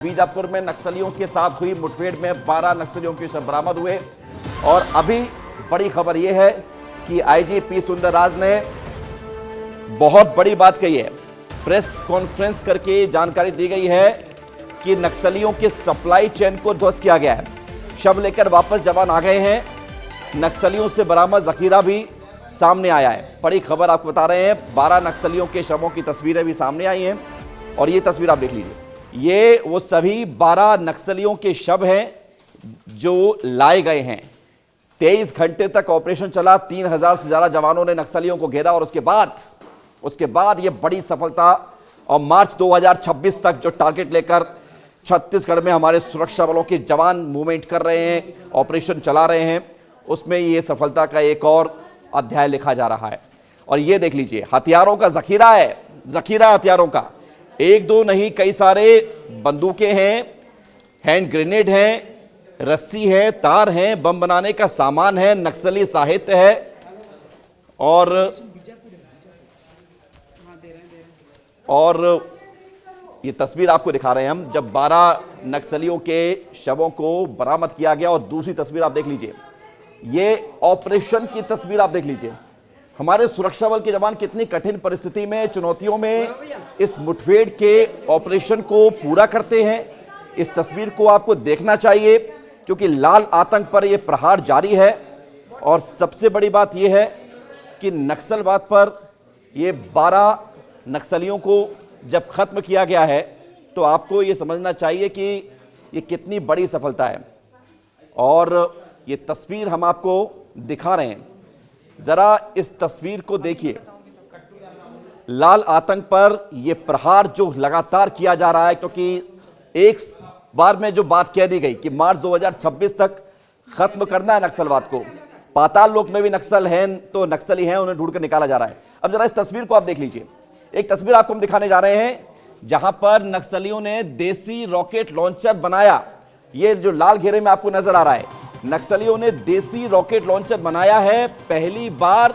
बीजापुर में नक्सलियों के साथ हुई मुठभेड़ में 12 नक्सलियों के शव बरामद हुए। और अभी बड़ी खबर यह है कि आईजी पी सुंदरराज ने बहुत बड़ी बात कही है। प्रेस कॉन्फ्रेंस करके जानकारी दी गई है कि नक्सलियों के सप्लाई चेन को ध्वस्त किया गया है। शव लेकर वापस जवान आ गए हैं। नक्सलियों से बरामद जखीरा भी सामने आया है। बड़ी खबर आपको बता रहे हैं। 12 नक्सलियों के शवों की तस्वीरें भी सामने आई हैं और ये तस्वीर आप देख लीजिए। ये वो सभी 12 नक्सलियों के शव हैं जो लाए गए हैं। 23 घंटे तक ऑपरेशन चला। 3000 से ज्यादा जवानों ने नक्सलियों को घेरा और उसके बाद ये बड़ी सफलता। और मार्च 2026 तक जो टारगेट लेकर छत्तीसगढ़ में हमारे सुरक्षा बलों के जवान मूवमेंट कर रहे हैं, ऑपरेशन चला रहे हैं, उसमें ये सफलता का एक और अध्याय लिखा जा रहा है। और ये देख लीजिए, हथियारों का जखीरा है, जखीरा हथियारों का। एक दो नहीं, कई सारे बंदूकें हैं, हैंड ग्रेनेड हैं, रस्सी है, तार हैं, बम बनाने का सामान है, नक्सली साहित्य है। और ये तस्वीर आपको दिखा रहे हैं हम, जब 12 नक्सलियों के शवों को बरामद किया गया। और दूसरी तस्वीर आप देख लीजिए, ये ऑपरेशन की तस्वीर आप देख लीजिए। हमारे सुरक्षा बल के जवान कितनी कठिन परिस्थिति में, चुनौतियों में इस मुठभेड़ के ऑपरेशन को पूरा करते हैं। इस तस्वीर को आपको देखना चाहिए क्योंकि लाल आतंक पर यह प्रहार जारी है। और सबसे बड़ी बात यह है कि नक्सलवाद पर ये 12 नक्सलियों को जब खत्म किया गया है तो आपको ये समझना चाहिए कि ये कितनी बड़ी सफलता है। और ये तस्वीर हम आपको दिखा रहे हैं, जरा इस तस्वीर को देखिए। लाल आतंक पर यह प्रहार जो लगातार किया जा रहा है, क्योंकि एक बार में जो बात कह दी गई कि मार्च 2026 तक खत्म करना है नक्सलवाद को। पाताल लोक में भी नक्सल हैं तो नक्सली हैं, उन्हें ढूंढकर निकाला जा रहा है। अब जरा इस तस्वीर को आप देख लीजिए। एक तस्वीर आपको हम दिखाने जा रहे हैं जहां पर नक्सलियों ने देसी रॉकेट लॉन्चर बनाया। ये जो लाल घेरे में आपको नजर आ रहा है, नक्सलियों ने देसी रॉकेट लॉन्चर बनाया है। पहली बार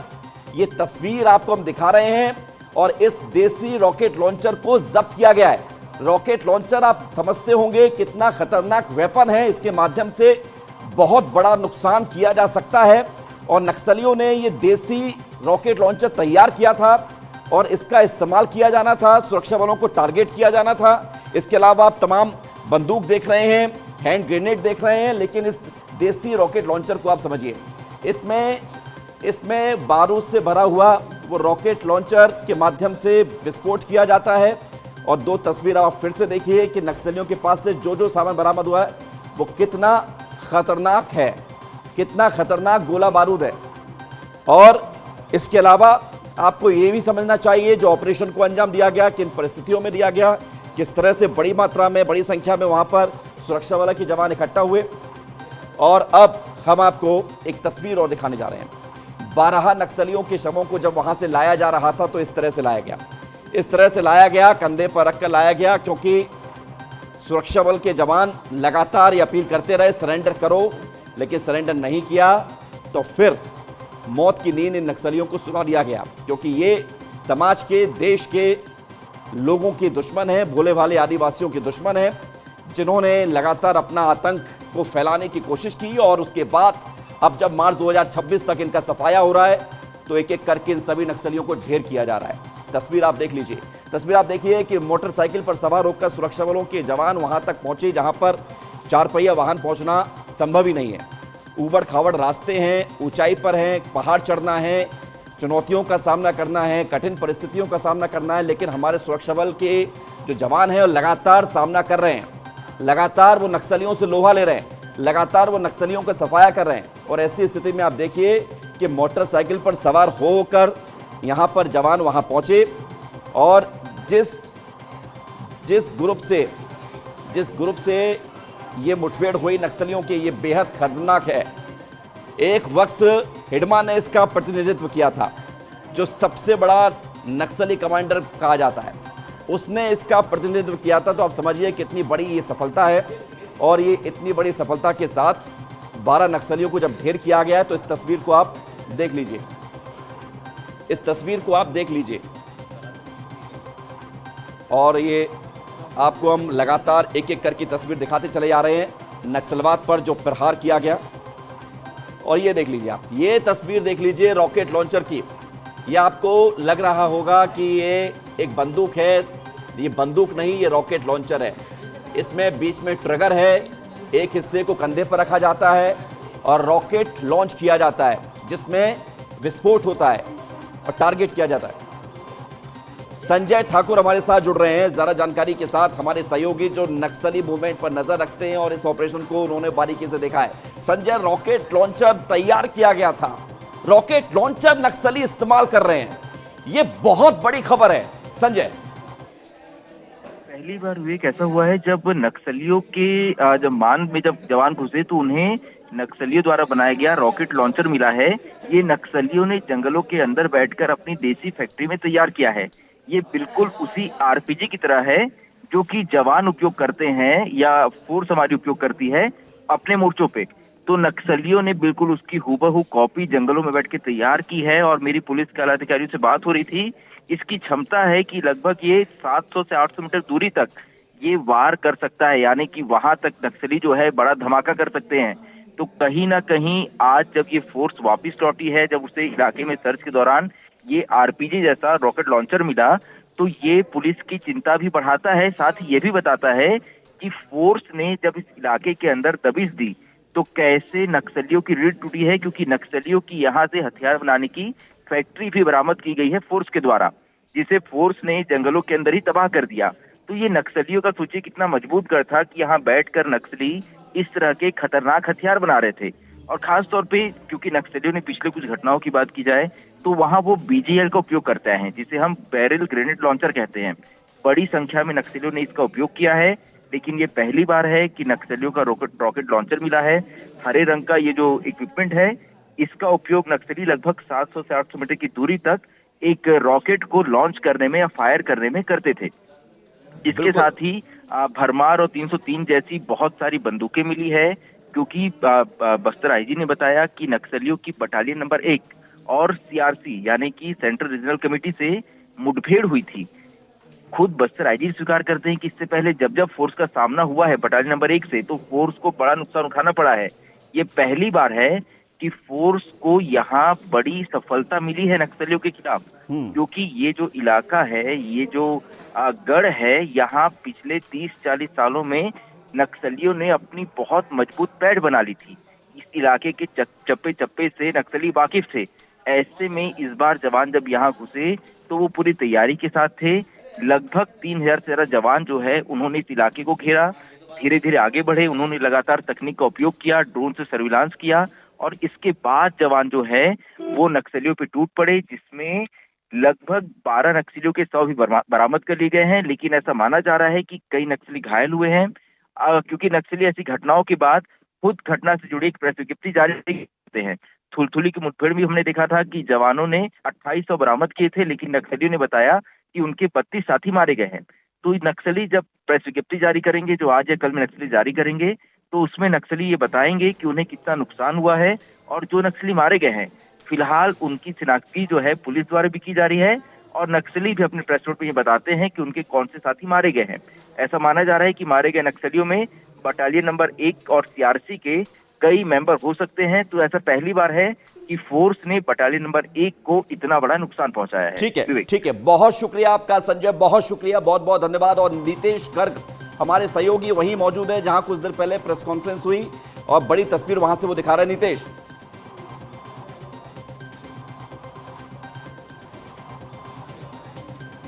ये तस्वीर आपको हम दिखा रहे हैं और इस देसी रॉकेट लॉन्चर को जब्त किया गया है। रॉकेट लॉन्चर आप समझते होंगे कितना खतरनाक वेपन है, इसके माध्यम से बहुत बड़ा नुकसान किया जा सकता है। और नक्सलियों ने ये देसी रॉकेट लॉन्चर तैयार किया था और इसका इस्तेमाल किया जाना था, सुरक्षा बलों को टारगेट किया जाना था। इसके अलावा आप तमाम बंदूक देख रहे हैं, हैंड ग्रेनेड देख रहे हैं, लेकिन इस देसी रॉकेट लॉन्चर को आप समझिए, इसमें बारूद से भरा हुआ वो रॉकेट लॉन्चर के माध्यम से विस्फोट किया जाता है। और दो तस्वीर आप फिर से देखिए कि नक्सलियों के पास से जो सामान बरामद हुआ है वो कितना खतरनाक है, कितना खतरनाक गोला बारूद है। और इसके अलावा आपको ये भी समझना चाहिए जो ऑपरेशन को अंजाम दिया गया, किन परिस्थितियों में दिया गया, किस तरह से बड़ी मात्रा में, बड़ी संख्या में वहां पर सुरक्षा बल के जवान इकट्ठा हुए। और अब हम आपको एक तस्वीर और दिखाने जा रहे हैं। 12 नक्सलियों के शवों को जब वहां से लाया जा रहा था तो इस तरह से लाया गया, इस तरह से लाया गया, कंधे पर रखकर लाया गया, क्योंकि सुरक्षा बल के जवान लगातार ये अपील करते रहे सरेंडर करो, लेकिन सरेंडर नहीं किया। तो फिर मौत की नींद इन नक्सलियों को सुला दिया गया, क्योंकि ये समाज के, देश के लोगों के दुश्मन हैं, भोले भाले आदिवासियों के दुश्मन हैं, जिन्होंने लगातार अपना आतंक को फैलाने की कोशिश की। और उसके बाद अब जब मार्च 2026 तक इनका सफाया हो रहा है तो एक एक करके इन सभी नक्सलियों को ढेर किया जा रहा है। तस्वीर आप देख लीजिए। तस्वीर आप देखिए कि मोटरसाइकिल पर सवार होकर सुरक्षा बलों के जवान वहां तक पहुंचे जहां पर 4 पहिया वाहन पहुंचना संभव ही नहीं है। ऊबड़ खाबड़ रास्ते हैं, ऊंचाई पर हैं, पहाड़ चढ़ना है, चुनौतियों का सामना करना है, कठिन परिस्थितियों का सामना करना है। लेकिन हमारे सुरक्षा बल के जो जवान हैं लगातार सामना कर रहे हैं, लगातार वो नक्सलियों से लोहा ले रहे हैं, लगातार वो नक्सलियों का सफाया कर रहे हैं। और ऐसी स्थिति में आप देखिए कि मोटरसाइकिल पर सवार होकर यहाँ पर जवान वहाँ पहुँचे। और जिस ग्रुप से ये मुठभेड़ हुई नक्सलियों की, ये बेहद खतरनाक है। एक वक्त हिडमा ने इसका प्रतिनिधित्व किया था, जो सबसे बड़ा नक्सली कमांडर कहा जाता है, उसने इसका प्रतिनिधित्व किया था। तो आप समझिए कितनी बड़ी ये सफलता है। और ये इतनी बड़ी सफलता के साथ 12 नक्सलियों को जब ढेर किया गया है तो इस तस्वीर को आप देख लीजिए, इस तस्वीर को आप देख लीजिए। और ये आपको हम लगातार एक एक करके तस्वीर दिखाते चले जा रहे हैं नक्सलवाद पर जो प्रहार किया गया। और ये देख लीजिए आप, ये तस्वीर देख लीजिए रॉकेट लॉन्चर की। ये आपको लग रहा होगा कि ये एक बंदूक है, ये बंदूक नहीं, ये रॉकेट लॉन्चर है। इसमें बीच में ट्रिगर है, एक हिस्से को कंधे पर रखा जाता है और रॉकेट लॉन्च किया जाता है जिसमें विस्फोट होता है और टारगेट किया जाता है। संजय ठाकुर हमारे साथ जुड़ रहे हैं जरा जानकारी के साथ, हमारे सहयोगी जो नक्सली मूवमेंट पर नजर रखते हैं और इस ऑपरेशन को उन्होंने बारीकी से देखा है। संजय, रॉकेट लॉन्चर तैयार किया गया था, रॉकेट लॉन्चर नक्सली इस्तेमाल कर रहे हैं, ये बहुत बड़ी खबर है। संजय, पहली बार विवेक ऐसा हुआ है जब नक्सलियों के जब मान में जब जवान घुसे तो उन्हें नक्सलियों द्वारा बनाया गया रॉकेट लॉन्चर मिला है। ये नक्सलियों ने जंगलों के अंदर बैठकर अपनी देसी फैक्ट्री में तैयार किया है। ये बिल्कुल उसी आरपीजी की तरह है जो कि जवान उपयोग करते हैं या फोर्स हमारी उपयोग करती है अपने मोर्चों पे। तो नक्सलियों ने बिल्कुल उसकी हूबहू कॉपी जंगलों में बैठ के तैयार की है। और मेरी पुलिस के अधिकारियों से बात हो रही थी, इसकी क्षमता है कि लगभग ये 700 से 800 मीटर दूरी तक ये वार कर सकता है, यानी कि वहां तक नक्सली जो है बड़ा धमाका कर सकते हैं। तो कहीं ना कहीं आज जब ये फोर्स वापस लौटी है, जब उसे इलाके में सर्च के दौरान ये आरपीजी जैसा रॉकेट लॉन्चर मिला, तो ये पुलिस की चिंता भी बढ़ाता है। साथ ही ये भी बताता है कि फोर्स ने जब इस इलाके के अंदर दबिश दी तो कैसे नक्सलियों की रीढ़ टूटी है, क्योंकि नक्सलियों की यहाँ से हथियार बनाने की फैक्ट्री भी बरामद की गई है फोर्स के द्वारा, जिसे फोर्स ने जंगलों के अंदर ही तबाह कर दिया। तो ये नक्सलियों का सोचिए कितना मजबूत गढ़ था कि यहाँ बैठकर नक्सली इस तरह के खतरनाक हथियार बना रहे थे। और खास तौर पे क्योंकि नक्सलियों ने पिछले कुछ घटनाओं की बात की जाए तो वहाँ वो बीजीएल का उपयोग करते हैं, जिसे हम बैरल ग्रेनेड लॉन्चर कहते हैं। बड़ी संख्या में नक्सलियों ने इसका उपयोग किया है, लेकिन ये पहली बार है कि नक्सलियों का रॉकेट लॉन्चर मिला है। हरे रंग का ये जो इक्विपमेंट है, इसका उपयोग नक्सली लगभग 700 से 800 मीटर की दूरी तक एक रॉकेट को लॉन्च करने में या फायर करने में करते थे। इसके साथ ही भरमार और 303 जैसी बहुत सारी बंदूकें मिली है, क्योंकि बस्तर आईजी ने बताया कि नक्सलियों की बटालियन नंबर 1 और सीआरसी यानी कि सेंट्रल रीजनल कमेटी से मुठभेड़ हुई थी। खुद बस्तर आईजी स्वीकार करते हैं कि इससे पहले जब जब फोर्स का सामना हुआ है बटालियन नंबर 1 से, तो फोर्स को बड़ा नुकसान उठाना पड़ा है। ये पहली बार है कि फोर्स को यहाँ बड़ी सफलता मिली है नक्सलियों के खिलाफ, क्योंकि ये जो इलाका है, ये जो गढ़ है, यहाँ पिछले 30-40 सालों में नक्सलियों ने अपनी बहुत मजबूत पैठ बना ली थी। इस इलाके के चप्पे चप्पे से नक्सली वाकिफ थे। ऐसे में इस बार जवान जब यहाँ घुसे तो वो पूरी तैयारी के साथ थे। लगभग 3000 से ज्यादा जवान जो है उन्होंने इस इलाके को घेरा, धीरे धीरे आगे बढ़े। उन्होंने लगातार तकनीक का उपयोग किया, ड्रोन से सर्विलांस किया और इसके बाद जवान जो है वो नक्सलियों पे टूट पड़े, जिसमें लगभग 12 नक्सलियों के शव भी बरामद कर लिए गए हैं। लेकिन ऐसा माना जा रहा है कि कई नक्सली घायल हुए हैं, क्योंकि नक्सली ऐसी घटनाओं के बाद खुद घटना से जुड़ी एक प्रेस विज्ञप्ति जारी करते हैं। थुलथुली की मुठभेड़ में हमने देखा था कि जवानों ने 2800 बरामद किए थे, लेकिन नक्सलियों ने बताया कि उनके 32 साथी मारे गए हैं। तो नक्सली जब प्रेस विज्ञप्ति जारी करेंगे, जो आज या कल में नक्सली जारी करेंगे, तो उसमें नक्सली ये बताएंगे कि उन्हें कितना नुकसान हुआ है। और जो नक्सली मारे गए हैं फिलहाल उनकी शिनाख्ती जो है पुलिस द्वारा भी की जा रही है, और नक्सली भी अपने प्रेस नोट में ये बताते हैं कि उनके कौन से साथी मारे गए हैं। ऐसा माना जा रहा है कि मारे गए नक्सलियों में बटालियन नंबर 1 और सीआरसी के कई मेंबर हो सकते हैं। तो ऐसा पहली बार है कि फोर्स ने बटालियन नंबर 1 को इतना बड़ा नुकसान पहुंचाया है। ठीक है, बहुत शुक्रिया आपका संजय, बहुत शुक्रिया, बहुत बहुत धन्यवाद। और नीतीश गर्ग हमारे सहयोगी वहीं मौजूद है जहां कुछ देर पहले प्रेस कॉन्फ्रेंस हुई और बड़ी तस्वीर वहां से वो दिखा रहे हैं। नीतीश,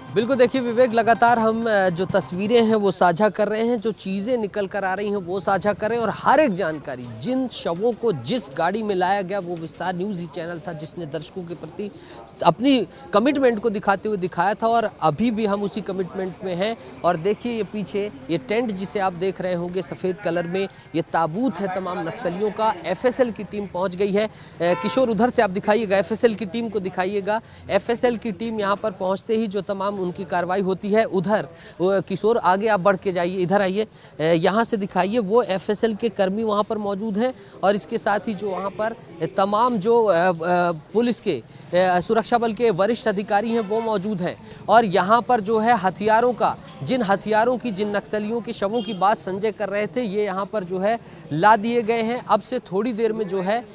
बिल्कुल, देखिए विवेक, लगातार हम जो तस्वीरें हैं वो साझा कर रहे हैं, जो चीज़ें निकल कर आ रही हैं वो साझा कर रहे हैं, और हर एक जानकारी, जिन शवों को जिस गाड़ी में लाया गया, वो विस्तार न्यूज़ ही चैनल था जिसने दर्शकों के प्रति अपनी कमिटमेंट को दिखाते हुए दिखाया था, और अभी भी हम उसी कमिटमेंट में हैं। और देखिए ये पीछे ये टेंट जिसे आप देख रहे होंगे सफ़ेद कलर में, ये ताबूत है तमाम नक्सलियों का। एफएसएल की टीम पहुँच गई है। किशोर, उधर से आप दिखाइएगा, एफएसएल की टीम को दिखाइएगा। एफएसएल की टीम यहाँ पर पहुँचते ही जो तमाम उनकी कार्रवाई होती है। उधर किशोर आगे आप बढ़ के जाइए, इधर आइए, यहाँ से दिखाइए, वो एफएसएल के कर्मी वहाँ पर मौजूद हैं और इसके साथ ही जो वहाँ पर तमाम जो पुलिस के सुरक्षा बल के वरिष्ठ अधिकारी हैं वो मौजूद हैं। और यहाँ पर जो है हथियारों का, जिन हथियारों की, जिन नक्सलियों के शवों की बात संजय कर रहे थे, ये यहाँ पर जो है ला दिए गए हैं। अब से थोड़ी देर में जो है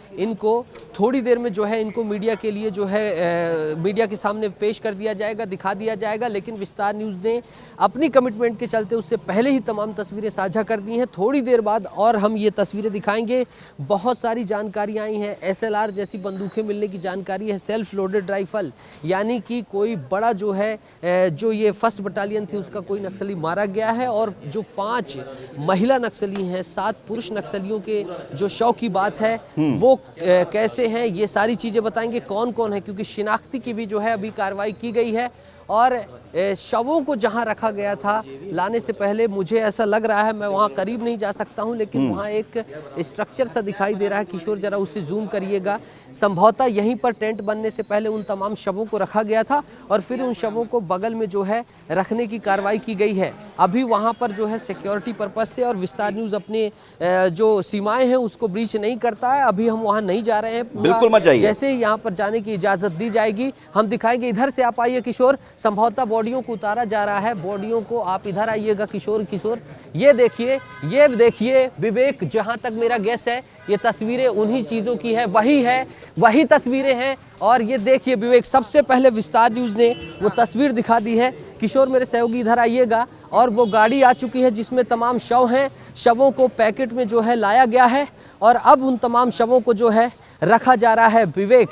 इनको मीडिया के लिए जो है मीडिया के सामने पेश कर दिया जाएगा, दिखा दिया जाएगा। लेकिन विस्तार न्यूज़ ने अपनी कमिटमेंट के चलते उससे पहले ही तमाम तस्वीरें साझा कर दी हैं। थोड़ी देर बाद और हम ये तस्वीरें दिखाएंगे। बहुत सारी जानकारी आई हैं, एसएलआर जैसी बंदूकें मिलने की जानकारी है, सेल्फ लोडेड राइफल, यानी कि कोई बड़ा जो है जो ये फर्स्ट बटालियन थी उसका कोई नक्सली मारा गया है। और जो 5 महिला नक्सली हैं, 7 पुरुष नक्सलियों के जो शव की बात है वो कैसे हैं, ये सारी चीज़ें बताएंगे। कौन कौन है, क्योंकि शिनाख्ती की भी जो है अभी कार्रवाई की गई है। और शवों को जहां रखा गया था लाने से पहले मुझे ऐसा लग रहा है, मैं वहां करीब नहीं जा सकता हूं, लेकिन वहां एक स्ट्रक्चर सा दिखाई दे रहा है। किशोर जरा उसे जूम करिएगा। संभवतः यहीं पर टेंट बनने से पहले उन तमाम शवों को रखा गया था और फिर उन शवों को बगल में जो है रखने की कार्रवाई की गई है। अभी वहां पर जो है सिक्योरिटी पर्पज से, और विस्तार न्यूज़ अपने जो सीमाएं हैं उसको ब्रीच नहीं करता है, अभी हम वहां नहीं जा रहे हैं। बिल्कुल मत जाइए। जैसे ही यहाँ पर जाने की इजाजत दी जाएगी हम दिखाएंगे। इधर से आप आइए किशोर, संभवतः बॉडियों को उतारा जा रहा है। बॉडियों को आप इधर आइएगा किशोर। ये देखिए विवेक, जहां तक मेरा गेस है ये तस्वीरें उन्हीं चीजों की है, वही तस्वीरें हैं। और ये देखिए विवेक, सबसे पहले विस्तार न्यूज़ ने वो तस्वीर दिखा दी है। किशोर मेरे सहयोगी इधर आइएगा, और वो गाड़ी आ चुकी है जिसमें तमाम शव हैं। शवों को पैकेट में जो है लाया गया है और अब उन तमाम शवों को जो है रखा जा रहा है विवेक।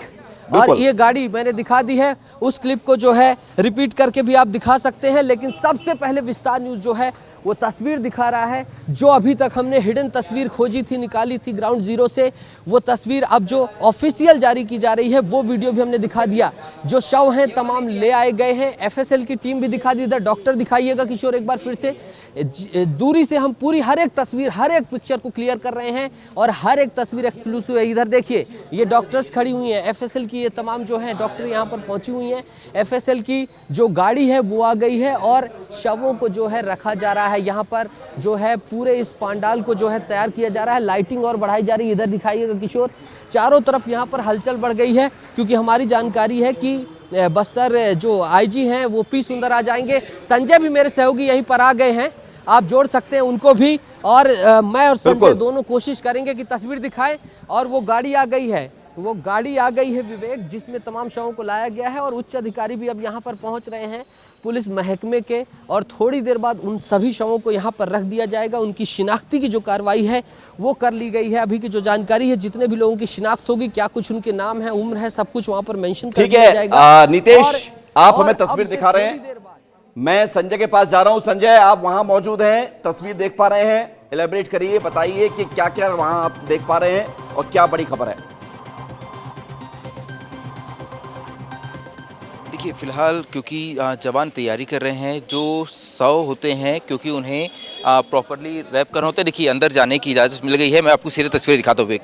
और ये गाड़ी मैंने दिखा दी है, उस क्लिप को जो है रिपीट करके भी आप दिखा सकते हैं। लेकिन सबसे पहले विस्तार न्यूज़ जो है वो तस्वीर दिखा रहा है जो अभी तक हमने हिडन तस्वीर खोजी थी, निकाली थी ग्राउंड जीरो से। वो तस्वीर अब जो ऑफिशियल जारी की जा रही है वो वीडियो भी हमने दिखा दिया। जो शव हैं तमाम ले आए गए हैं, एफएसएल की टीम भी दिखा दी। इधर डॉक्टर दिखाइएगा किशोर एक बार फिर से। दूरी से हम पूरी हर एक तस्वीर, हर एक पिक्चर को क्लियर कर रहे हैं और हर एक तस्वीर एक्सक्लूसिव है। इधर देखिए ये डॉक्टर्स खड़ी हुई हैं, एफएसएल की ये तमाम जो है डॉक्टर यहाँ पर पहुंची हुई हैं। एफएसएल की जो गाड़ी है वो आ गई है और शवों को जो है रखा जा रहा है। यहाँ पर जो है पूरे इस पंडाल को जो है तैयार किया जा रहा है, लाइटिंग और बढ़ाई जा रही है। इधर दिखाइएगा किशोर, चारों तरफ यहाँ पर हलचल बढ़ गई है, क्योंकि हमारी जानकारी है कि बस्तर जो आईजी हैं वो पी सुंदर आ जाएंगे। संजय भी मेरे सहयोगी यहीं पर आ गए हैं, आप जोड़ सकते हैं उनको भी। और मैं और संजय दोनों कोशिश करेंगे कि तस्वीर दिखाएं। और वो गाड़ी आ गई है, विवेक, जिसमें तमाम शवों को लाया गया है और उच्च अधिकारी भी अब यहाँ पर पहुँच रहे हैं पुलिस महकमे के। और थोड़ी देर बाद उन सभी शवों को यहाँ पर रख दिया जाएगा। उनकी शिनाख्ती की जो कार्रवाई है वो कर ली गई है। अभी की जो जानकारी है, जितने भी लोगों की शिनाख्त होगी, क्या कुछ उनके नाम है, उम्र है, सब कुछ वहाँ पर मेंशन कर दिया जाएगा। नितेश, आप हमें तस्वीर दिखा रहे हैं, मैं संजय के पास जा रहा हूं। संजय, आप वहां मौजूद हैं, तस्वीर देख पा रहे हैं, एलेबरेट करिए, बताइए कि क्या क्या वहां आप देख पा रहे हैं और क्या बड़ी खबर है। देखिए फिलहाल क्योंकि जवान तैयारी कर रहे हैं, जो 100 होते हैं क्योंकि उन्हें प्रॉपरली रैप करना होता है। देखिए अंदर जाने की इजाज़त मिल गई है, मैं आपको सीधे तस्वीर दिखाता हूँ।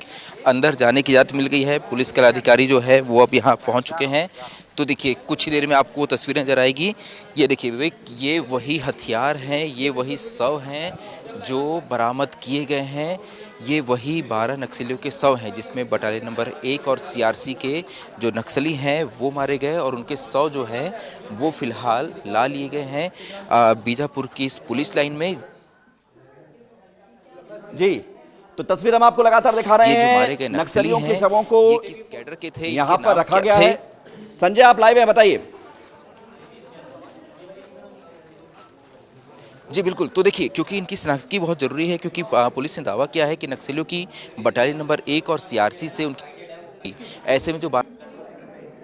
अंदर जाने की इजाज़त मिल गई है, पुलिस के अधिकारी जो है वो अब यहाँ पहुँच चुके हैं। तो देखिए कुछ ही देर में आपको तस्वीरें नजर आएगी। ये देखिए विवेक, ये वही हथियार हैं, ये वही शव हैं जो बरामद किए गए हैं। ये वही 12 नक्सलियों के शव हैं जिसमें बटालियन नंबर 1 और सीआरसी के जो नक्सली हैं वो मारे गए, और उनके शव जो हैं वो फिलहाल ला लिए गए हैं बीजापुर की इस पुलिस लाइन में। जी, तो तस्वीर हम आपको लगातार दिखा रहे हैं, नक्सलियों के शवों को किस कैडर के थे, यहाँ पर रखा गया है। संजय, आप लाइव हैं, बताइए। जी बिल्कुल, तो देखिए क्योंकि इनकी शनाख्त की बहुत ज़रूरी है, क्योंकि पुलिस ने दावा किया है कि नक्सलियों की बटालियन नंबर 1 और सीआरसी से उनकी, ऐसे में जो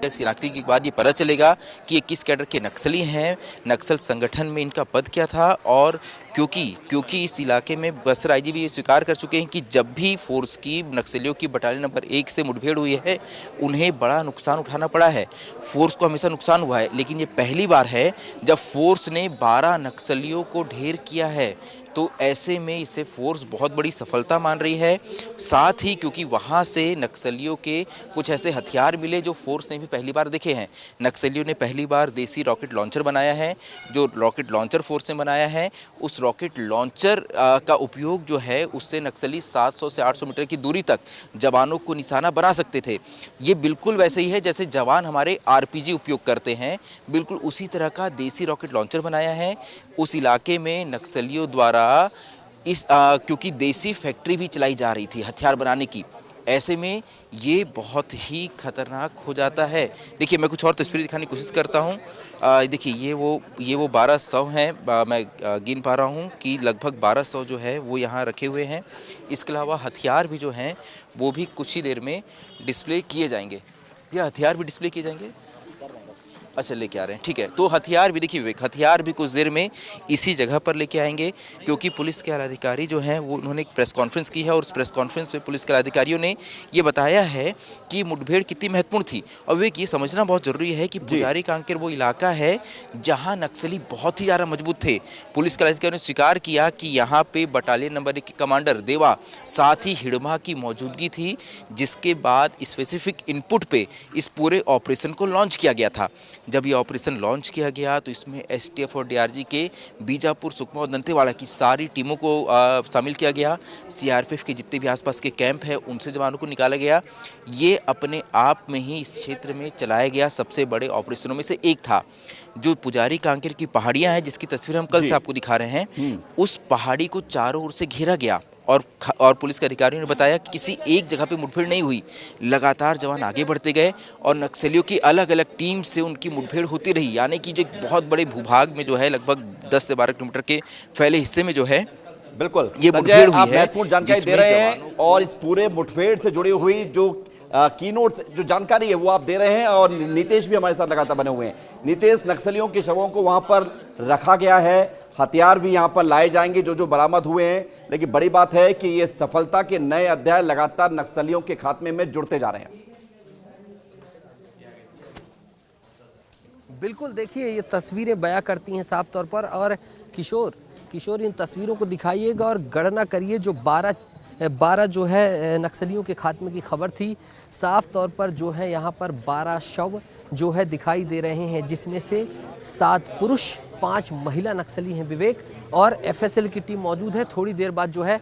शनाख्ती के बाद ये पता चलेगा कि ये किस कैडर के नक्सली हैं, नक्सल संगठन में इनका पद क्या था। और क्योंकि इस इलाके में बस्तर आईजी भी ये स्वीकार कर चुके हैं कि जब भी फोर्स की नक्सलियों की बटालियन नंबर 1 से मुठभेड़ हुई है, उन्हें बड़ा नुकसान उठाना पड़ा है। फोर्स को हमेशा नुकसान हुआ है, लेकिन ये पहली बार है जब फोर्स ने 12 नक्सलियों को ढेर किया है। तो ऐसे में इसे फोर्स बहुत बड़ी सफलता मान रही है। साथ ही क्योंकि वहाँ से नक्सलियों के कुछ ऐसे हथियार मिले जो फोर्स ने भी पहली बार देखे हैं। नक्सलियों ने पहली बार देसी रॉकेट लॉन्चर बनाया है। जो रॉकेट लॉन्चर फोर्स ने बनाया है, उस रॉकेट लॉन्चर का उपयोग जो है उससे नक्सली 700 से 800 मीटर की दूरी तक जवानों को निशाना बना सकते थे। ये बिल्कुल वैसे ही है जैसे जवान हमारे आरपीजी उपयोग करते हैं, बिल्कुल उसी तरह का देसी रॉकेट लॉन्चर बनाया है। उस इलाके में नक्सलियों द्वारा क्योंकि देसी फैक्ट्री भी चलाई जा रही थी हथियार बनाने की, ऐसे में ये बहुत ही खतरनाक हो जाता है। देखिए मैं कुछ और तस्वीरें दिखाने की कोशिश करता हूँ। देखिए ये वो 1200 हैं, मैं गिन पा रहा हूँ कि लगभग 1200 जो है वो यहाँ रखे हुए हैं। इसके अलावा हथियार भी जो हैं वो भी कुछ ही देर में डिस्प्ले किए जाएंगे। ये हथियार भी डिस्प्ले किए जाएंगे, अच्छा लेके आ रहे हैं, ठीक है। तो हथियार भी देखिए विवेक, हथियार भी कुछ देर में इसी जगह पर लेके आएंगे, क्योंकि पुलिस के आलाधिकारी जो हैं वो उन्होंने एक प्रेस कॉन्फ्रेंस की है और उस प्रेस कॉन्फ्रेंस में पुलिस के आलाधिकारियों ने ये बताया है कि मुठभेड़ कितनी महत्वपूर्ण थी। और विवेक ये समझना बहुत ज़रूरी है कि पुजारी कांकेर वो इलाका है जहाँ नक्सली बहुत ही ज़्यादा मजबूत थे। पुलिस के अधिकारियों ने स्वीकार किया कि यहाँ पे बटालियन नंबर 1 के कमांडर देवा साथ ही हिड़मा की मौजूदगी थी, जिसके बाद स्पेसिफिक इनपुट पे इस पूरे ऑपरेशन को लॉन्च किया गया था। जब ये ऑपरेशन लॉन्च किया गया तो इसमें एसटीएफ और डीआरजी के बीजापुर, सुकमा और दंतेवाड़ा की सारी टीमों को शामिल किया गया। सीआरपीएफ के जितने भी आसपास के कैंप हैं उनसे जवानों को निकाला गया। ये अपने आप में ही इस क्षेत्र में चलाया गया सबसे बड़े ऑपरेशनों में से एक था। जो पुजारी कांकेर की पहाड़ियां हैं, जिसकी तस्वीर हम कल से आपको दिखा रहे हैं, उस पहाड़ी को चारों ओर से घेरा गया और पुलिस के अधिकारियों ने बताया कि किसी एक जगह पे मुठभेड़ नहीं हुई। लगातार जवान आगे बढ़ते गए और नक्सलियों की अलग अलग टीम से उनकी मुठभेड़ होती रही। यानी कि जो एक बहुत बड़े भूभाग में जो है लगभग 10 से 12 किलोमीटर के फैले हिस्से में जो है बिल्कुल ये संजय, मुठभेड़ आप हुई है, महत्वपूर्ण जानकारी दे रहे हैं और इस पूरे मुठभेड़ से जुड़ी हुई जो कीनोट्स जो जानकारी है वो आप दे रहे हैं। और नीतीश भी हमारे साथ लगातार बने हुए हैं। नीतीश, नक्सलियों के शवों को वहां पर रखा गया है, हथियार भी यहां पर लाए जाएंगे जो बरामद हुए हैं, लेकिन बड़ी बात है कि ये सफलता के नए अध्याय लगातार नक्सलियों के खात्मे में जुड़ते जा रहे हैं। बिल्कुल, देखिए ये तस्वीरें बयां करती हैं साफ तौर पर। और किशोर इन तस्वीरों को दिखाइएगा और गणना करिए। जो 12 जो है नक्सलियों के खात्मे की खबर थी, साफ तौर पर जो है यहाँ पर 12 शव जो है दिखाई दे रहे हैं, जिसमें से 7 पुरुष 5 महिला नक्सली हैं विवेक। और एफएसएल की टीम मौजूद है। थोड़ी देर बाद जो है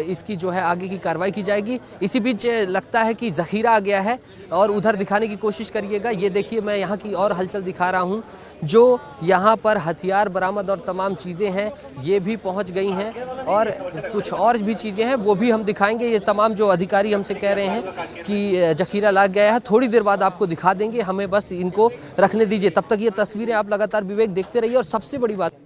इसकी जो है आगे की कार्रवाई की जाएगी। इसी बीच लगता है कि जखीरा आ गया है और उधर दिखाने की कोशिश करिएगा। ये देखिए, मैं यहाँ की और हलचल दिखा रहा हूँ। जो यहाँ पर हथियार बरामद और तमाम चीज़ें हैं ये भी पहुँच गई हैं, और कुछ और भी चीज़ें हैं वो भी हम दिखाएंगे। ये तमाम जो अधिकारी हमसे कह रहे हैं कि जखीरा लग गया है, थोड़ी देर बाद आपको दिखा देंगे। हमें बस इनको रखने दीजिए। तब तक ये तस्वीरें आप लगातार विवेक देखते रहिए। और सबसे बड़ी बात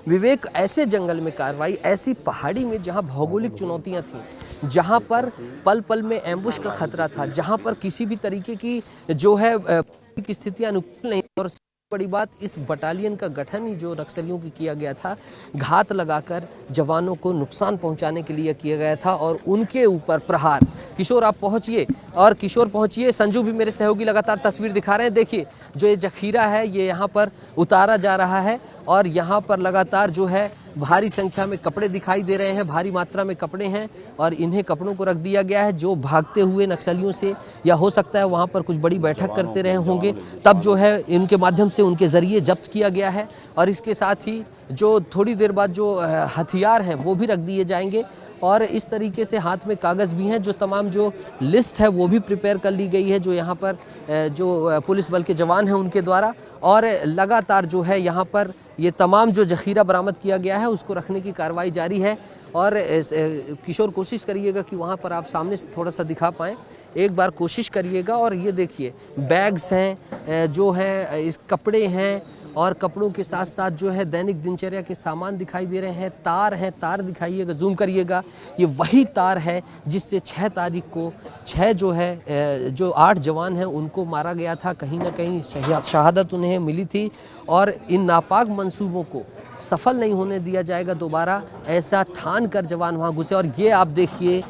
विवेक, ऐसे जंगल में कार्रवाई, ऐसी पहाड़ी में जहां भौगोलिक चुनौतियां थीं, जहां पर पल पल में एम्बुश का खतरा था, जहां पर किसी भी तरीके की जो है की स्थितियां अनुकूल नहीं। और बड़ी बात, इस बटालियन का गठन ही जो नक्सलियों की किया गया था, घात लगाकर जवानों को नुकसान पहुंचाने के लिए किया गया था और उनके ऊपर प्रहार। किशोर आप पहुंचिए, संजू भी मेरे सहयोगी लगातार तस्वीर दिखा रहे हैं। देखिए, जो ये जखीरा है ये यहाँ पर उतारा जा रहा है और यहाँ पर लगातार जो है भारी संख्या में कपड़े दिखाई दे रहे हैं, भारी मात्रा में कपड़े हैं और इन्हें कपड़ों को रख दिया गया है। जो भागते हुए नक्सलियों से, या हो सकता है वहाँ पर कुछ बड़ी बैठक करते रहे होंगे, तब जो है इनके माध्यम से उनके ज़रिए जब्त किया गया है। और इसके साथ ही जो थोड़ी देर बाद जो हथियार हैं वो भी रख दिए जाएंगे। और इस तरीके से हाथ में कागज़ भी हैं। जो तमाम जो लिस्ट है वो भी प्रिपेयर कर ली गई है, जो यहाँ पर जो पुलिस बल के जवान हैं उनके द्वारा। और लगातार जो है यहाँ पर ये तमाम जो जखीरा बरामद किया गया है उसको रखने की कार्रवाई जारी है। और किशोर कोशिश करिएगा कि वहाँ पर आप सामने से थोड़ा सा दिखा पाएँ, एक बार कोशिश करिएगा। और ये देखिए, बैग्स हैं, जो है इस कपड़े हैं, और कपड़ों के साथ साथ जो है दैनिक दिनचर्या के सामान दिखाई दे रहे हैं। तार हैं, तार दिखाइएगा, जूम करिएगा। ये वही तार है जिससे 6 तारीख को 6 जो है जो 8 जवान हैं उनको मारा गया था। कहीं ना कहीं शहादत उन्हें मिली थी। और इन नापाक मंसूबों को सफल नहीं होने दिया जाएगा दोबारा, ऐसा ठान कर जवान वहाँ घुसे। और ये आप देखिए,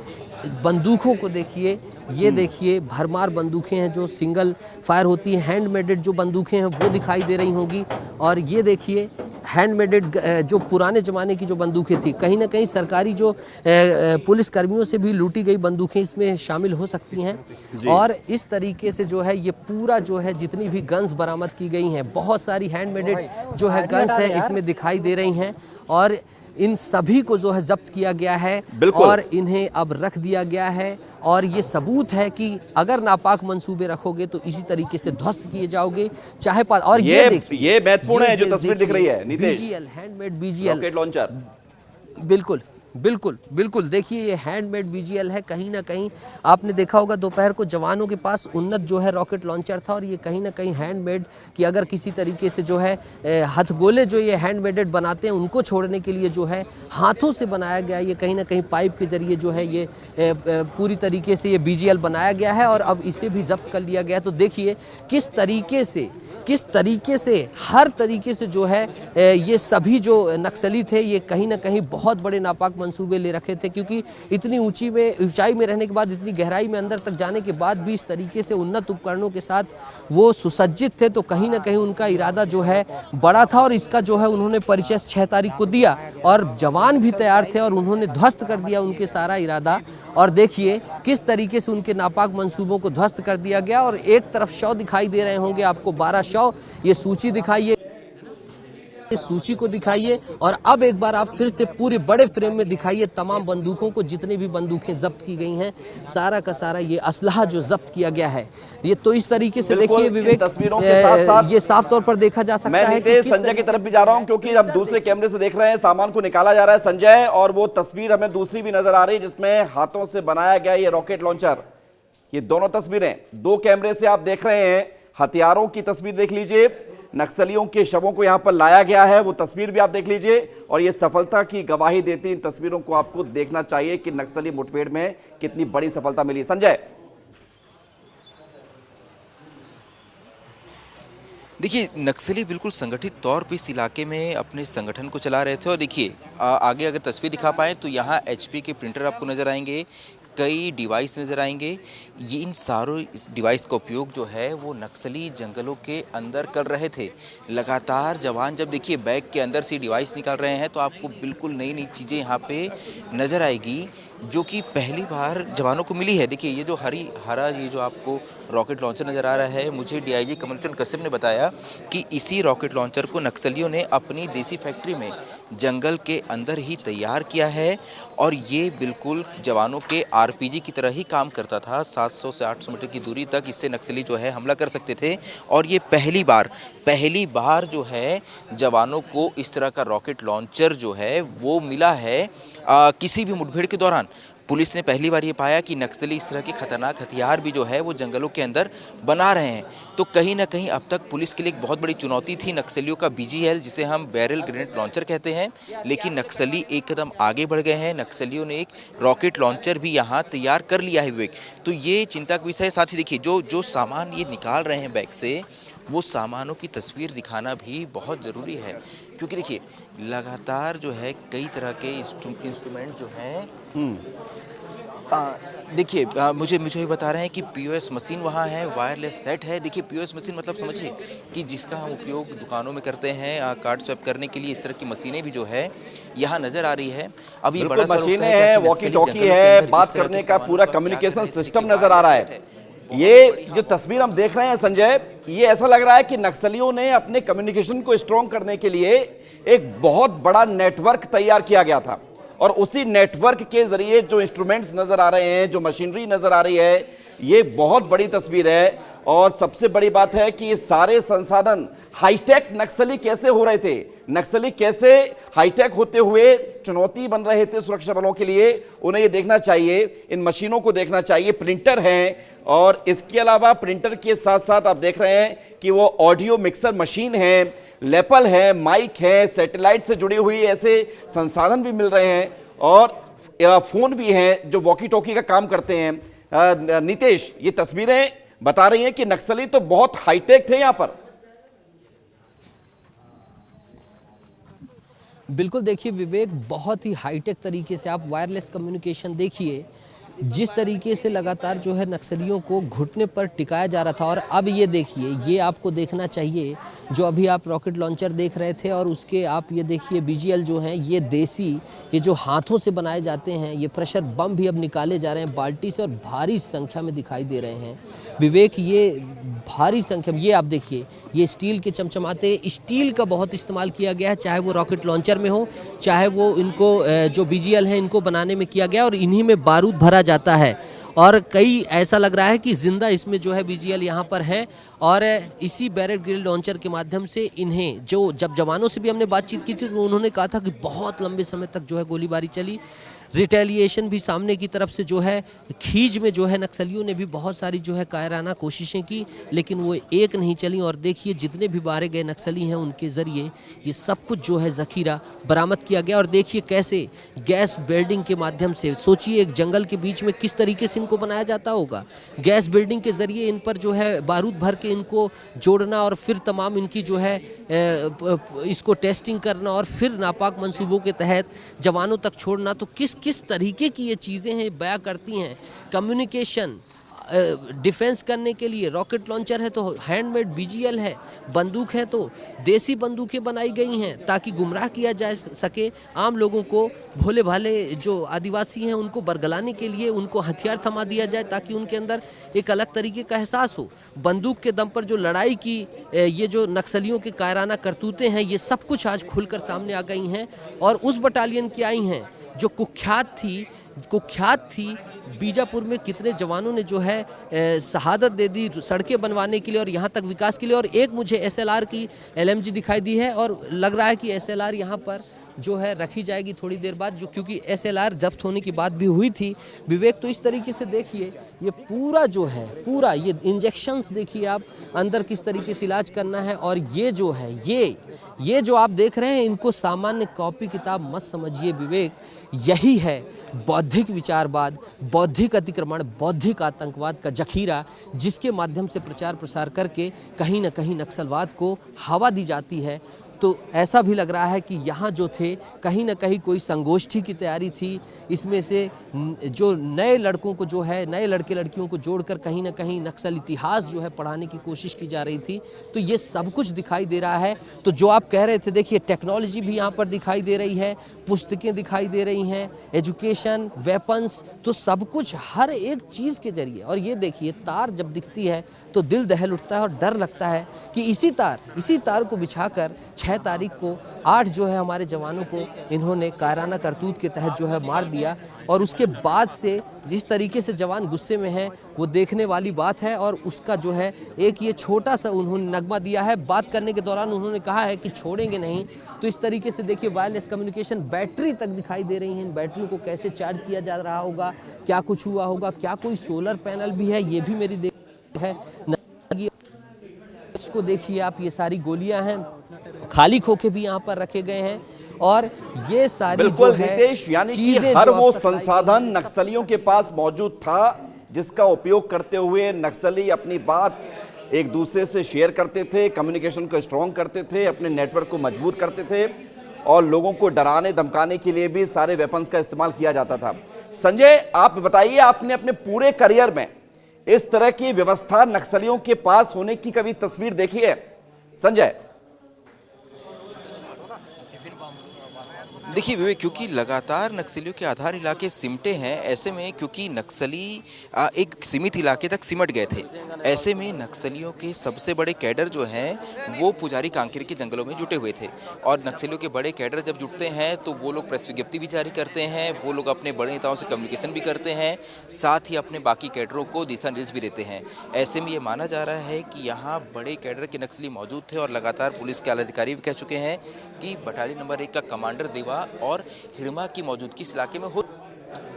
बंदूकों को देखिए, ये देखिए भरमार बंदूकें हैं जो सिंगल फायर होती हैं, हैंडमेडेड जो बंदूकें हैं वो दिखाई दे रही होंगी। और ये देखिए हैंडमेडेड जो पुराने ज़माने की जो बंदूकें थी, कहीं ना कहीं सरकारी जो पुलिस कर्मियों से भी लूटी गई बंदूकें इसमें शामिल हो सकती हैं। और इस तरीके से जो है ये पूरा जो है जितनी भी गन्स बरामद की गई हैं, बहुत सारी हैंडमेडेड जो है गन्स हैं इसमें दिखाई दे रही हैं, और इन सभी को जो है जब्त किया गया है और इन्हें अब रख दिया गया है। और ये सबूत है कि अगर नापाक मंसूबे रखोगे तो इसी तरीके से ध्वस्त किए जाओगे, चाहे और ये देखिए, ये महत्वपूर्ण है जो तस्वीर दिख रही है Nitish, BGL, handmade BGL rocket launcher. बिल्कुल बिल्कुल बिल्कुल, देखिए ये हैंडमेड बीजीएल है। कहीं ना कहीं आपने देखा होगा दोपहर को जवानों के पास उन्नत जो है रॉकेट लॉन्चर था, और ये कहीं ना कहीं हैंडमेड कि अगर किसी तरीके से जो है हथगोले जो ये हैंडमेडेड बनाते हैं उनको छोड़ने के लिए जो है हाथों से बनाया गया, ये कहीं ना कहीं पाइप के जरिए जो है ये पूरी तरीके से ये बीजीएल बनाया गया है, और अब इसे भी जब्त कर लिया गया। तो देखिए किस तरीके से हर तरीके से जो है ये सभी जो नक्सली थे ये कहीं ना कहीं बहुत बड़े नापाक मंसूबे ले रखे थे, क्योंकि इतनी ऊंचाई में रहने के बाद, इतनी गहराई में अंदर तक जाने के बाद भी इस तरीके से उन्नत उपकरणों के साथ वो सुसज्जित थे। तो कहीं ना कहीं उनका इरादा जो है बड़ा था, और इसका जो है उन्होंने परिचय 6 तारीख को दिया, और जवान भी तैयार थे और उन्होंने ध्वस्त कर दिया उनके सारा इरादा। और देखिए किस तरीके से उनके नापाक मंसूबों को ध्वस्त कर दिया गया। और एक तरफ शव दिखाई दे रहे होंगे आपको, 12 शव, ये सूची दिखाइए, इस सूची को दिखाइए, और अब एक बार आप फिर से पूरे बड़े फ्रेम में दिखाइए तमाम बंदूकों को, जितनी भी बंदूकें जब्त की गई हैं, सारा का सारा ये असलहा जो जब्त किया गया है। ये तो इस तरीके से देखिए विवेक, तस्वीरों के साथ साथ ये साफ तौर पर देखा जा सकता है कि संजय की तरफ भी जा रहा हूं, क्योंकि अब दूसरे कैमरे से देख रहे हैं सामान को निकाला जा रहा है संजय, और वो तस्वीर हमें दूसरी भी नजर आ रही है जिसमें हाथों से बनाया गया ये रॉकेट लॉन्चर। ये दोनों तस्वीरें दो कैमरे से आप देख रहे हैं। हथियारों की तस्वीर देख लीजिए, नक्सलियों के शवों को यहां पर लाया गया है, वो तस्वीर भी आप देख लीजिए, और ये सफलता की गवाही देती इन तस्वीरों को आपको देखना चाहिए कि नक्सली मुठभेड़ में कितनी बड़ी सफलता मिली। संजय, देखिए नक्सली बिल्कुल संगठित तौर पे इस इलाके में अपने संगठन को चला रहे थे। और देखिए आगे अगर तस्वीर दिखा पाएँ तो यहाँ HP के प्रिंटर आपको नज़र आएंगे, कई डिवाइस नज़र आएंगे। ये इन सारों डिवाइस का उपयोग जो है वो नक्सली जंगलों के अंदर कर रहे थे। लगातार जवान जब देखिए बैग के अंदर से डिवाइस निकाल रहे हैं तो आपको बिल्कुल नई नई चीज़ें यहाँ पे नज़र आएगी, जो कि पहली बार जवानों को मिली है। देखिए ये जो हरा ये जो आपको रॉकेट लॉन्चर नज़र आ रहा है, मुझे DIG कमलचंद कसिम ने बताया कि इसी रॉकेट लॉन्चर को नक्सलियों ने अपनी देसी फैक्ट्री में जंगल के अंदर ही तैयार किया है, और ये बिल्कुल जवानों के RPG की तरह ही काम करता था। 700 से 800 मीटर की दूरी तक इससे नक्सली जो है हमला कर सकते थे, और ये पहली बार जो है जवानों को इस तरह का रॉकेट लॉन्चर जो है वो मिला है। किसी भी मुठभेड़ के दौरान पुलिस ने पहली बार ये पाया कि नक्सली इस तरह के खतरनाक हथियार भी जो है वो जंगलों के अंदर बना रहे हैं। तो कहीं ना कहीं अब तक पुलिस के लिए एक बहुत बड़ी चुनौती थी नक्सलियों का BGL, जिसे हम बैरल ग्रेनेड लॉन्चर कहते हैं, लेकिन नक्सली एक कदम आगे बढ़ गए हैं। नक्सलियों ने एक रॉकेट लॉन्चर भी यहाँ तैयार कर लिया है विवेक। तो ये चिंता का विषय है। साथ ही देखिए जो सामान ये निकाल रहे हैं बैग से, वो सामानों की तस्वीर दिखाना भी बहुत ज़रूरी है, क्योंकि देखिए लगातार जो है कई तरह के इंस्ट्रूमेंट जो हैं, देखिए मुझे ये बता रहे हैं कि POS मशीन वहाँ है, वायरलेस सेट है। देखिए POS मशीन मतलब समझिए कि जिसका हम उपयोग दुकानों में करते हैं कार्ड स्वैप करने के लिए, इस तरह की मशीनें भी जो है यहाँ नज़र आ रही है। अब ये बड़ा मशीनें हैं, वॉकी टॉकी है, बात करने का पूरा कम्युनिकेशन सिस्टम नजर आ रहा है। ये जो तस्वीर हम देख रहे हैं संजय, ये ऐसा लग रहा है कि नक्सलियों ने अपने कम्युनिकेशन को स्ट्रॉन्ग करने के लिए एक बहुत बड़ा नेटवर्क तैयार किया गया था, और उसी नेटवर्क के जरिए जो इंस्ट्रूमेंट्स नजर आ रहे हैं, जो मशीनरी नजर आ रही है, ये बहुत बड़ी तस्वीर है। और सबसे बड़ी बात है कि ये सारे संसाधन हाईटेक नक्सली कैसे हो रहे थे, नक्सली कैसे हाईटेक होते हुए चुनौती बन रहे थे सुरक्षा बलों के लिए, उन्हें ये देखना चाहिए, इन मशीनों को देखना चाहिए। प्रिंटर हैं, और इसके अलावा प्रिंटर के साथ साथ आप देख रहे हैं कि वो ऑडियो मिक्सर मशीन है, लेपल है, माइक है, सैटेलाइट से जुड़ी हुई ऐसे संसाधन भी मिल रहे हैं, और फोन भी हैं जो वॉकी टॉकी का काम करते हैं। नीतीश, ये तस्वीरें बता रही हैं कि नक्सली तो बहुत हाईटेक थे यहां पर। बिल्कुल, देखिए विवेक, बहुत ही हाईटेक तरीके से आप वायरलेस कम्युनिकेशन देखिए जिस तरीके से लगातार जो है नक्सलियों को घुटने पर टिकाया जा रहा था, और अब ये देखिए, ये आपको देखना चाहिए, जो अभी आप रॉकेट लॉन्चर देख रहे थे और उसके आप ये देखिए बीजीएल जो हैं, ये देसी, ये जो हाथों से बनाए जाते हैं, ये प्रेशर बम भी अब निकाले जा रहे हैं बाल्टी से और भारी संख्या में दिखाई दे रहे हैं। विवेक, ये भारी संख्या में, ये आप देखिए, ये स्टील के चमचमाते, स्टील का बहुत इस्तेमाल किया गया है, चाहे वो रॉकेट लॉन्चर में हो, चाहे वो इनको जो बीजीएल है इनको बनाने में किया गया, और इन्हीं में बारूद भरा जाता है। और कई ऐसा लग रहा है कि जिंदा इसमें जो है बीजीएल यहाँ पर है, और इसी बैरेट ग्रिल लॉन्चर के माध्यम से इन्हें, जो जब जवानों से भी हमने बातचीत की थी तो उन्होंने कहा था कि बहुत लंबे समय तक जो है गोलीबारी चली, रिटेलिएशन भी सामने की तरफ से जो है, खींच में जो है नक्सलियों ने भी बहुत सारी जो है कायराना कोशिशें की, लेकिन वो एक नहीं चली। और देखिए जितने भी मारे गए नक्सली हैं उनके ज़रिए ये सब कुछ जो है ज़खीरा बरामद किया गया। और देखिए कैसे गैस बेल्डिंग के माध्यम से, सोचिए एक जंगल के बीच में किस तरीके से इनको बनाया जाता होगा, गैस बेल्डिंग के ज़रिए इन पर जो है बारूद भर के इनको जोड़ना, और फिर तमाम इनकी जो है इसको टेस्टिंग करना, और फिर नापाक मंसूबों के तहत जवानों तक छोड़ना। तो किस तरीके की ये चीज़ें हैं बयां करती हैं। कम्युनिकेशन, डिफेंस करने के लिए रॉकेट लॉन्चर है तो हैंडमेड बीजीएल है, बंदूक है तो देसी बंदूकें बनाई गई हैं ताकि गुमराह किया जा सके आम लोगों को। भोले भाले जो आदिवासी हैं उनको बरगलाने के लिए उनको हथियार थमा दिया जाए ताकि उनके अंदर एक अलग तरीके का एहसास हो। बंदूक के दम पर जो लड़ाई की ये जो नक्सलियों के कायराना करतूतें हैं, ये सब कुछ आज खुलकर सामने आ गई हैं। और उस बटालियन की आई हैं जो कुख्यात थी। बीजापुर में कितने जवानों ने जो है शहादत दे दी सड़कें बनवाने के लिए और यहाँ तक विकास के लिए। और एक मुझे एसएलआर की एलएमजी दिखाई दी है, और लग रहा है कि एसएलआर यहाँ पर जो है रखी जाएगी थोड़ी देर बाद, जो क्योंकि एसएलआर जब्त होने की बात भी हुई थी। विवेक, तो इस तरीके से देखिए ये पूरा जो है, पूरा ये इंजेक्शंस देखिए आप अंदर किस तरीके से इलाज करना है। और ये जो है ये जो आप देख रहे हैं, इनको सामान्य कॉपी किताब मत समझिए विवेक, यही है बौद्धिक विचारवाद, बौद्धिक अतिक्रमण, बौद्धिक आतंकवाद का जखीरा, जिसके माध्यम से प्रचार प्रसार करके कहीं ना कहीं नक्सलवाद को हवा दी जाती है। तो ऐसा भी लग रहा है कि यहाँ जो थे कहीं ना कहीं कोई संगोष्ठी की तैयारी थी, इसमें से जो नए लड़कों को जो है, नए लड़के लड़कियों को जोड़कर कहीं ना कहीं नक्सल इतिहास जो है पढ़ाने की कोशिश की जा रही थी। तो ये सब कुछ दिखाई दे रहा है। तो जो आप कह रहे थे, देखिए टेक्नोलॉजी भी यहाँ पर दिखाई दे रही है, पुस्तकें दिखाई दे रही हैं, एजुकेशन, वेपन्स, तो सब कुछ हर एक चीज़ के जरिए। और ये देखिए तार जब दिखती है तो दिल दहल उठता है और डर लगता है कि इसी तार को बिछाकर 6 तारीख को 8 जो है हमारे जवानों को इन्होंने कायराना करतूत के तहत जो है मार दिया। और उसके बाद से जिस तरीके से जवान गुस्से में हैं वो देखने वाली बात है। और उसका जो है एक ये छोटा सा उन्होंने नगमा दिया है, बात करने के दौरान उन्होंने कहा है कि छोड़ेंगे नहीं। तो इस तरीके से देखिए वायरलेस कम्युनिकेशन, बैटरी तक दिखाई दे रही हैं। इन बैटरियों को कैसे चार्ज किया जा रहा होगा, क्या कुछ हुआ होगा, क्या कोई सोलर पैनल भी है, ये भी मेरी देख है। इसको देखिए आप, ये सारी गोलियां हैं, खाली खोखे भी यहाँ पर रखे गए हैं। और ये सारी बिल्कुल जो है हितेश, यानी कि हर वो संसाधन नक्सलियों के पास मौजूद था जिसका उपयोग करते हुए नक्सली अपनी बात एक दूसरे से शेयर करते थे, कम्युनिकेशन को स्ट्रॉन्ग करते थे, अपने नेटवर्क को मजबूत करते थे, और लोगों को डराने धमकाने के लिए भी सारे वेपन्स का इस्तेमाल किया जाता था। संजय, आप बताइए, आपने अपने पूरे करियर में इस तरह की व्यवस्था नक्सलियों के पास होने की कभी तस्वीर देखी है? संजय, देखिए विवेक, क्योंकि लगातार नक्सलियों के आधार इलाके सिमटे हैं, ऐसे में क्योंकि नक्सली एक सीमित इलाके तक सिमट गए थे, ऐसे में नक्सलियों के सबसे बड़े कैडर जो हैं वो पुजारी कांकेर के जंगलों में जुटे हुए थे। और नक्सलियों के बड़े कैडर जब जुटते हैं तो वो लोग प्रेस विज्ञप्ति भी जारी करते हैं, वो लोग अपने बड़े नेताओं से कम्युनिकेशन भी करते हैं, साथ ही अपने बाकी कैडरों को दिशा निर्देश भी देते हैं। ऐसे में ये माना जा रहा है कि यहाँ बड़े कैडर के नक्सली मौजूद थे। और लगातार पुलिस के आला अधिकारी भी कह चुके हैं कि बटालियन नंबर 1 का कमांडर देवा और हिरमा की मौजूदगी इस इलाके में हो।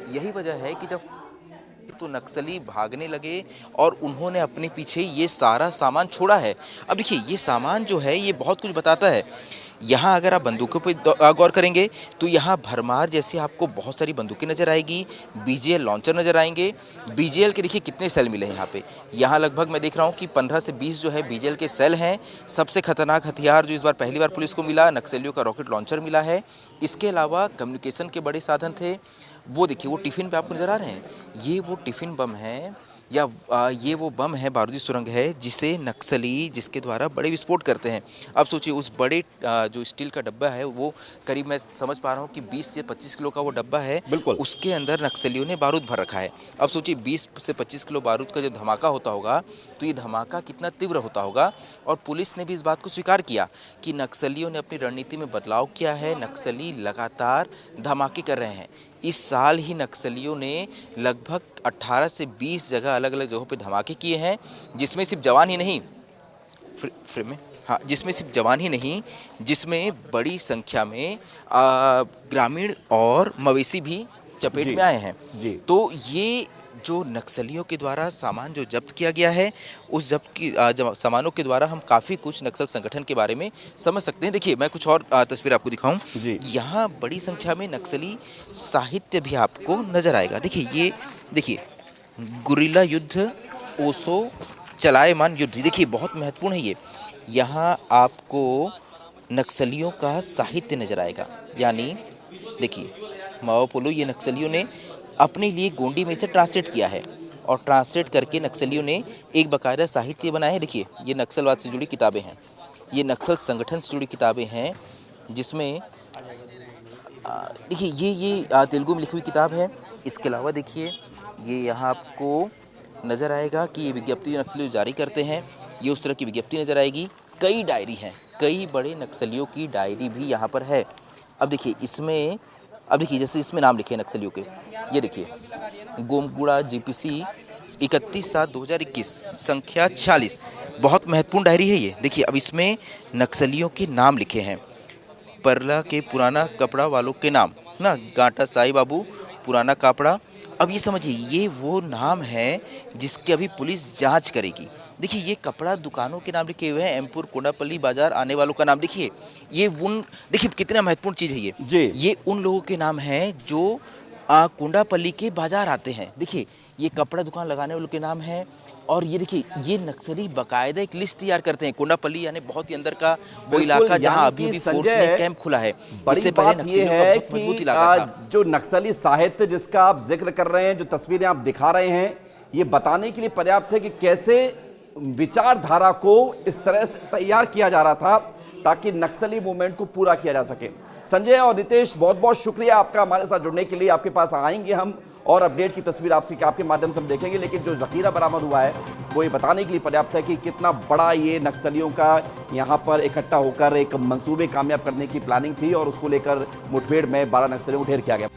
यही वजह है कि जब तो नक्सली भागने लगे और उन्होंने अपने पीछे ये सारा सामान छोड़ा है। अब देखिए ये सामान जो है ये बहुत कुछ बताता है। यहाँ अगर आप बंदूकों पर गौर करेंगे तो यहाँ भरमार जैसे आपको बहुत सारी बंदूकें नज़र आएगी, बीजीएल लॉन्चर नज़र आएंगे। बीजीएल के देखिए कितने सेल मिले हैं यहाँ पे, यहाँ लगभग मैं देख रहा हूँ कि 15 से 20 जो है बीजीएल के सेल हैं। सबसे खतरनाक हथियार जो इस बार पहली बार पुलिस को मिला, नक्सलियों का रॉकेट लॉन्चर मिला है। इसके अलावा कम्युनिकेशन के बड़े साधन थे, वो देखिए वो टिफ़िन पे आपको नज़र आ रहे हैं, ये वो टिफ़िन बम है या ये वो बम है, बारूदी सुरंग है जिसे नक्सली जिसके द्वारा बड़े विस्फोट करते हैं। अब सोचिए उस बड़े जो स्टील का डब्बा है वो करीब मैं समझ पा रहा हूँ कि 20 से 25 किलो का वो डब्बा है, बिल्कुल। उसके अंदर नक्सलियों ने बारूद भर रखा है। अब सोचिए 20 से 25 किलो बारूद का जो धमाका होता होगा तो ये धमाका कितना तीव्र होता होगा। और पुलिस ने भी इस बात को स्वीकार किया कि नक्सलियों ने अपनी रणनीति में बदलाव किया है, नक्सली लगातार धमाके कर रहे हैं। इस साल ही नक्सलियों ने लगभग 18 से 20 जगह अलग-अलग जगहों पे धमाके किए हैं, जिसमें सिर्फ जवान ही नहीं फ्रेम में हाँ, जिसमें सिर्फ जवान ही नहीं, जिसमें बड़ी संख्या में ग्रामीण और मवेशी भी चपेट जी, में आए हैं। जी। तो ये जो नक्सलियों के द्वारा सामान जो जब्त किया गया है, उस जब्त की सामानों के द्वारा हम काफ़ी कुछ नक्सल संगठन के बारे में समझ सकते हैं। देखिए मैं कुछ और तस्वीर आपको दिखाऊं। जी। यहाँ बड़ी संख्या में नक्सली साहित्य भी आपको नजर आएगा। देखिए ये देखिए गुरिल्ला युद्ध, ओशो चलायमान युद्ध, देखिए बहुत महत्वपूर्ण है ये। यहाँ आपको नक्सलियों का साहित्य नजर आएगा, यानी देखिए माओपोलो ये नक्सलियों ने अपने लिए गोंडी में से ट्रांसलेट किया है और ट्रांसलेट करके नक्सलियों ने एक बाकायदा साहित्य बनाया है। देखिए ये नक्सलवाद से जुड़ी किताबें हैं, ये नक्सल संगठन से जुड़ी किताबें हैं, जिसमें देखिए ये तेलुगु में लिखी हुई किताब है। इसके अलावा देखिए ये यहाँ आपको नज़र आएगा कि ये विज्ञप्ति जो नक्सली जारी करते हैं, ये उस तरह की विज्ञप्ति नज़र आएगी। कई डायरी हैं, कई बड़े नक्सलियों की डायरी भी यहाँ पर है। अब देखिए इसमें जैसे इसमें नाम लिखे हैं नक्सलियों के, ये देखिए गोमगुड़ा जीपीसी 31/7/2021 संख्या 46, बहुत महत्वपूर्ण डायरी है ये। देखिए अब इसमें नक्सलियों के नाम लिखे हैं, परला के पुराना कपड़ा वालों के नाम ना, गांटा साई बाबू पुराना कपड़ा। अब ये समझिए ये वो नाम है जिसकी अभी पुलिस जांच करेगी। देखिए ये कपड़ा दुकानों के नाम लिखे हुए हैं, एमपुर कोडापल्ली बाजार आने वालों का नाम। देखिए ये उन देखिए कितना महत्वपूर्ण चीज़ है ये उन लोगों के नाम हैं जो कोडापल्ली के बाजार आते हैं। देखिए ये कपड़ा दुकान लगाने वालों के नाम है। और ये देखिए ये नक्सली बाकायदा एक लिस्ट तैयार करते हैं। कोडापल्ली यानी बहुत ही अंदर का वो इलाका जहां अभी भी फोर्स में कैंप खुला है। बड़ी बात ये है कि जो नक्सली साहित्य जिसका आप जिक्र कर रहे हैं, जो तस्वीरें आप दिखा रहे हैं, ये बताने के लिए पर्याप्त है कि कैसे विचारधारा को इस तरह से तैयार किया जा रहा था ताकि नक्सली मूवमेंट को पूरा किया जा सके। संजय और नितेश, बहुत बहुत शुक्रिया आपका हमारे साथ जुड़ने के लिए। आपके पास आएंगे हम और अपडेट की तस्वीर आपके माध्यम से हम देखेंगे, लेकिन जो जखीरा बरामद हुआ है वो ये बताने के लिए पर्याप्त है कि कितना बड़ा ये नक्सलियों का यहाँ पर इकट्ठा होकर एक मंसूबे कामयाब करने की प्लानिंग थी और उसको लेकर मुठभेड़ में 12 नक्सलियों को ढेर किया गया।